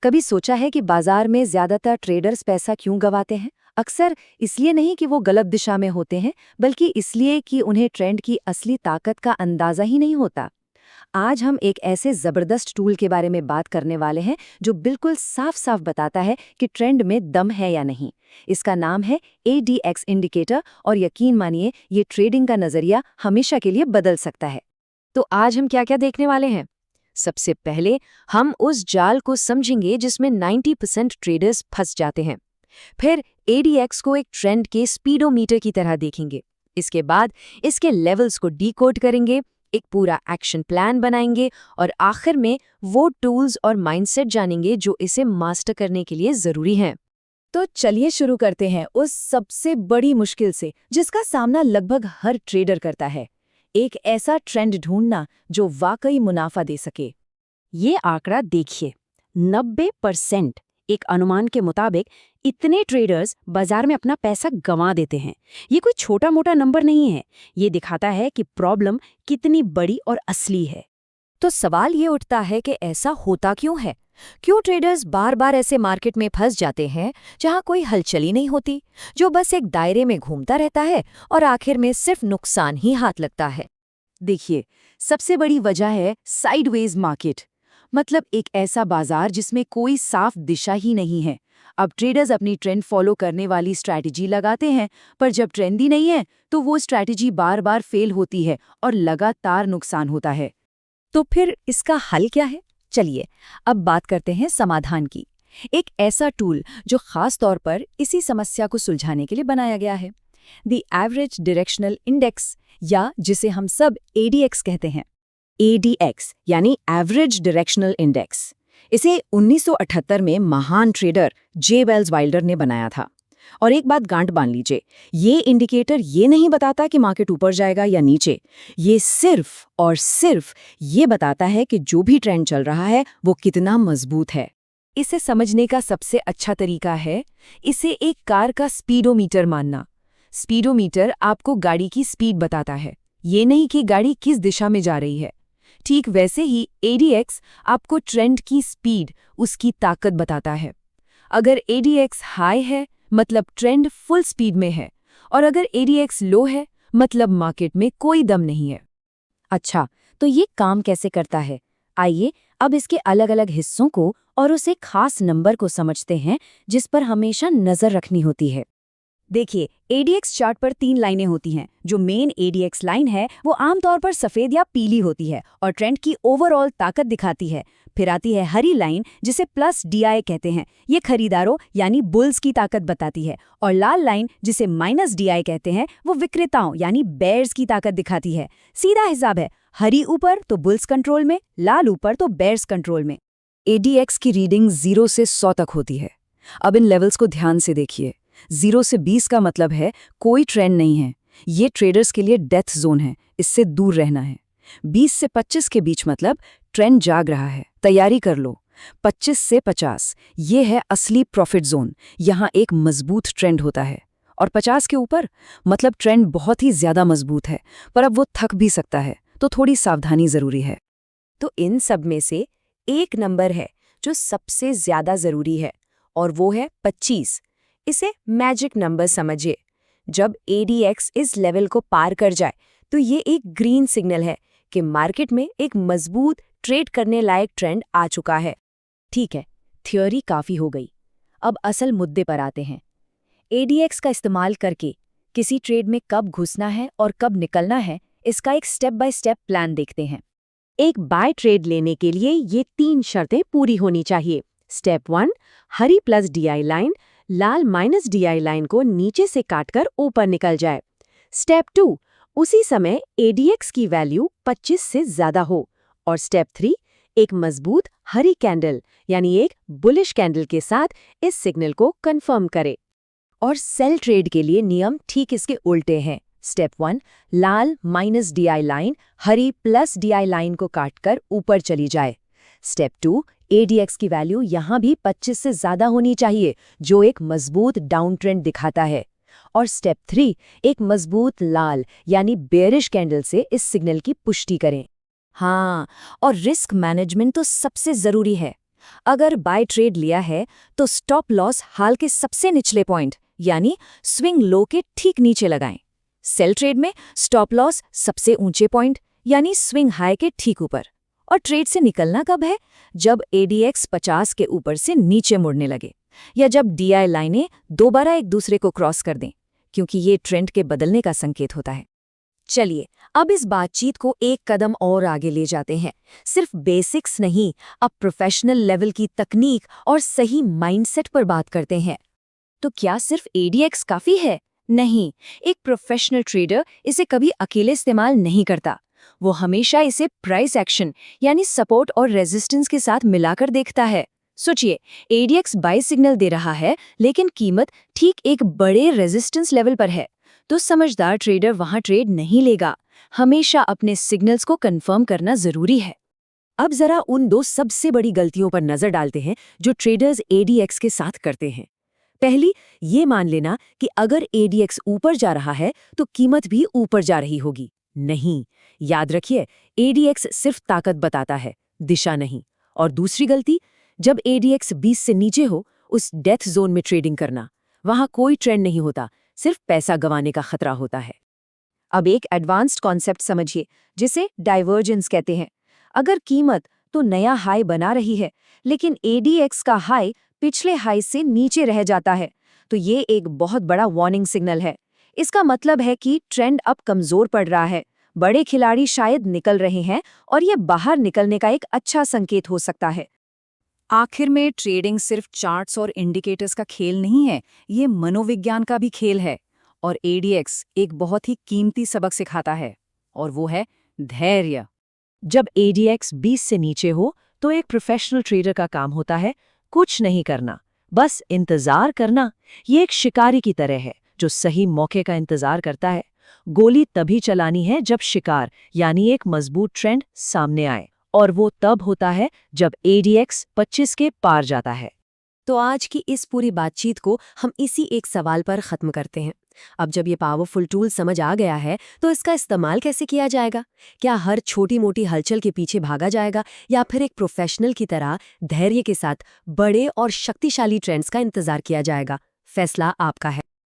कभी सोचा है कि बाजार में ज्यादातर ट्रेडर्स पैसा क्यों गंवाते हैं? अक्सर इसलिए नहीं कि वो गलत दिशा में होते हैं, बल्कि इसलिए कि उन्हें ट्रेंड की असली ताकत का अंदाजा ही नहीं होता। आज हम एक ऐसे जबरदस्त टूल के बारे में बात करने वाले हैं जो बिल्कुल साफ साफ बताता है कि ट्रेंड में दम है या नहीं। इसका नाम है ADX इंडिकेटर और यकीन मानिए ये ट्रेडिंग का नजरिया हमेशा के लिए बदल सकता है। तो आज हम क्या क्या देखने वाले हैं? सबसे पहले हम उस जाल को समझेंगे जिसमें 90% ट्रेडर्स फंस जाते हैं। फिर ADX को एक ट्रेंड के स्पीडोमीटर की तरह देखेंगे। इसके बाद इसके लेवल्स को डिकोड करेंगे, एक पूरा एक्शन प्लान बनाएंगे और आखिर में वो टूल्स और माइंडसेट जानेंगे जो इसे मास्टर करने के लिए जरूरी हैं। तो चलिए शुरू करते हैं उस सबसे बड़ी मुश्किल से जिसका सामना लगभग हर ट्रेडर करता है, एक ऐसा ट्रेंड ढूंढना जो वाकई मुनाफा दे सके। ये आंकड़ा देखिए, 90%। एक अनुमान के मुताबिक इतने ट्रेडर्स बाजार में अपना पैसा गंवा देते हैं। ये कोई छोटा मोटा नंबर नहीं है, ये दिखाता है कि प्रॉब्लम कितनी बड़ी और असली है। तो सवाल ये उठता है कि ऐसा होता क्यों है? क्यों ट्रेडर्स बार बार ऐसे मार्केट में फंस जाते हैं जहां कोई हलचल ही नहीं होती, जो बस एक दायरे में घूमता रहता है और आखिर में सिर्फ नुकसान ही हाथ लगता है? देखिए, सबसे बड़ी वजह है साइडवेज मार्केट, मतलब एक ऐसा बाजार जिसमें कोई साफ दिशा ही नहीं है। अब ट्रेडर्स अपनी ट्रेंड फॉलो करने वाली स्ट्रैटेजी लगाते हैं, पर जब ट्रेंड ही नहीं है तो वो स्ट्रैटेजी बार बार फेल होती है और लगातार नुकसान होता है। तो फिर इसका हल क्या है? चलिए अब बात करते हैं समाधान की। एक ऐसा टूल जो खास तौर पर इसी समस्या को सुलझाने के लिए बनाया गया है, द एवरेज डायरेक्शनल इंडेक्स, या जिसे हम सब ADX कहते हैं। ADX यानी एवरेज डायरेक्शनल इंडेक्स। इसे 1978 में महान ट्रेडर जे वेल्स वाइल्डर ने बनाया था। और एक बात गांठ बांध लीजिए, ये इंडिकेटर ये नहीं बताता कि मार्केट ऊपर जाएगा या नीचे। ये सिर्फ और सिर्फ ये बताता है कि जो भी ट्रेंड चल रहा है वो कितना मजबूत है। इसे समझने का सबसे अच्छा तरीका है इसे एक कार का स्पीडोमीटर मानना। स्पीडोमीटर आपको गाड़ी की स्पीड बताता है, ये नहीं कि गाड़ी किस दिशा में जा रही है। ठीक वैसे ही ADX आपको ट्रेंड की स्पीड, उसकी ताकत बताता है। अगर ADX हाई है मतलब ट्रेंड फुल स्पीड में है, और अगर ADX लो है मतलब मार्केट में कोई दम नहीं है। अच्छा, तो ये काम कैसे करता है? आइए अब इसके अलग अलग हिस्सों को और उस एक खास नंबर को समझते हैं जिस पर हमेशा नजर रखनी होती है। देखिए, ADX चार्ट पर 3 लाइनें होती हैं। जो मेन ADX लाइन है वो आमतौर पर सफेद या पीली होती है और ट्रेंड की ओवरऑल ताकत दिखाती है। फिर आती है हरी लाइन जिसे प्लस DI कहते हैं, ये खरीदारों यानी बुल्स की ताकत बताती है। और लाल लाइन जिसे माइनस DI कहते हैं, वो विक्रेताओं यानी बेयर्स की ताकत दिखाती है। सीधा हिसाब है, हरी ऊपर तो बुल्स कंट्रोल में, लाल ऊपर तो बेयर्स कंट्रोल में। ADX की रीडिंग 0 से 100 तक होती है। अब इन लेवल्स को ध्यान से देखिए। 0 से 20 का मतलब है कोई ट्रेंड नहीं है, ये ट्रेडर्स के लिए डेथ जोन है, इससे दूर रहना है। 20 से 25 के बीच मतलब ट्रेंड जाग रहा है, तैयारी कर लो। 25 से 50 ये है असली प्रॉफिट जोन, यहाँ एक मजबूत ट्रेंड होता है। और 50 के ऊपर मतलब ट्रेंड बहुत ही ज्यादा मजबूत है, पर अब वो थक भी सकता है, तो थोड़ी सावधानी जरूरी है। तो इन सब में से एक नंबर है जो सबसे ज्यादा जरूरी है, और वो है 25। इसे मैजिक नंबर समझिए। जब ADX इस लेवल को पार कर जाए तो ये एक ग्रीन सिग्नल है कि मार्केट में एक मजबूत ट्रेड करने लायक ट्रेंड आ चुका है। ठीक है, थ्योरी काफी हो गई। अब असल मुद्दे पर आते हैं। ADX का इस्तेमाल करके किसी ट्रेड में कब घुसना है और कब निकलना है, इसका एक स्टेप बाय स्टेप प्लान देखते हैं। एक बाय ट्रेड लेने के लिए ये 3 शर्तें पूरी होनी चाहिए। स्टेप 1, हरी प्लस DI लाइन लाल माइनस DI लाइन को नीचे से काटकर ऊपर निकल जाए। स्टेप 2, उसी समय ADX की वैल्यू 25 से ज्यादा हो। और स्टेप 3, एक मजबूत हरी कैंडल यानी एक बुलिश कैंडल के साथ इस सिग्नल को कंफर्म करे। और सेल ट्रेड के लिए नियम ठीक इसके उल्टे हैं। स्टेप 1, लाल माइनस DI लाइन हरी प्लस DI लाइन को काटकर ऊपर चली जाए। स्टेप 2, ADX की वैल्यू यहाँ भी 25 से ज्यादा होनी चाहिए, जो एक मजबूत डाउन ट्रेंड दिखाता है। और स्टेप 3, एक मजबूत लाल यानी बेयरिश कैंडल से इस सिग्नल की पुष्टि करें। हाँ, और रिस्क मैनेजमेंट तो सबसे जरूरी है। अगर बाय ट्रेड लिया है तो स्टॉप लॉस हाल के सबसे निचले पॉइंट यानी स्विंग लो के ठीक नीचे लगाएं। सेल ट्रेड में स्टॉप लॉस सबसे ऊंचे पॉइंट यानी स्विंग हाई के ठीक ऊपर। और ट्रेड से निकलना कब है? जब ADX 50 के ऊपर से नीचे मुड़ने लगे या जब DI लाइनें दोबारा एक दूसरे को क्रॉस कर दें, क्योंकि ये ट्रेंड के बदलने का संकेत होता है। चलिए अब इस बातचीत को एक कदम और आगे ले जाते हैं। सिर्फ बेसिक्स नहीं, अब प्रोफेशनल लेवल की तकनीक और सही माइंडसेट पर बात करते हैं। तो क्या सिर्फ ADX काफी है? नहीं, एक प्रोफेशनल ट्रेडर इसे कभी अकेले इस्तेमाल नहीं करता। वो हमेशा इसे प्राइस एक्शन यानी सपोर्ट और रेजिस्टेंस के साथ मिलाकर देखता है। सोचिए, ADX बाय सिग्नल दे रहा है लेकिन कीमत ठीक एक बड़े रेजिस्टेंस लेवल पर है, तो समझदार ट्रेडर वहां ट्रेड नहीं लेगा। हमेशा अपने सिग्नल्स को कंफर्म करना जरूरी है। अब जरा उन दो सबसे बड़ी गलतियों पर नजर डालते हैं जो ट्रेडर्स ADX के साथ करते हैं। पहली, ये मान लेना कि अगर ADX ऊपर जा रहा है तो कीमत भी ऊपर जा रही होगी। नहीं, याद रखिए, ADX सिर्फ ताकत बताता है, दिशा नहीं। और दूसरी गलती, जब ADX 20 से नीचे हो, उस डेथ जोन में ट्रेडिंग करना। वहां कोई ट्रेंड नहीं होता, सिर्फ पैसा गंवाने का खतरा होता है। अब एक एडवांस्ड कॉन्सेप्ट समझिए, जिसे डाइवर्जेंस कहते हैं। अगर कीमत तो नया हाई बना रही है, लेकिन ADX का हाई पिछले हाई से नीचे रह जाता है, तो ये एक बहुत बड़ा वार्निंग सिग्नल है। इसका मतलब है कि ट्रेंड अब कमजोर पड़ रहा है, बड़े खिलाड़ी शायद निकल रहे हैं और ये बाहर निकलने का एक अच्छा संकेत हो सकता है। आखिर में ट्रेडिंग सिर्फ चार्ट्स और इंडिकेटर्स का खेल नहीं है, ये मनोविज्ञान का भी खेल है। और ADX एक बहुत ही कीमती सबक सिखाता है, और वो है धैर्य। जब ADX 20 से नीचे हो तो एक प्रोफेशनल ट्रेडर का काम होता है कुछ नहीं करना, बस इंतजार करना। ये एक शिकारी की तरह है जो सही मौके का इंतजार करता है। गोली तभी चलानी है जब शिकार यानी एक मजबूत ट्रेंड सामने आए, और वो तब होता है जब ADX 25 के पार जाता है। तो आज की इस पूरी बातचीत को हम इसी एक सवाल पर खत्म करते हैं। अब जब ये पावरफुल टूल समझ आ गया है तो इसका इस्तेमाल कैसे किया जाएगा? क्या हर छोटी मोटी हलचल के पीछे भागा जाएगा, या फिर एक प्रोफेशनल की तरह धैर्य के साथ बड़े और शक्तिशाली ट्रेंड्स का इंतजार किया जाएगा? फैसला आपका है।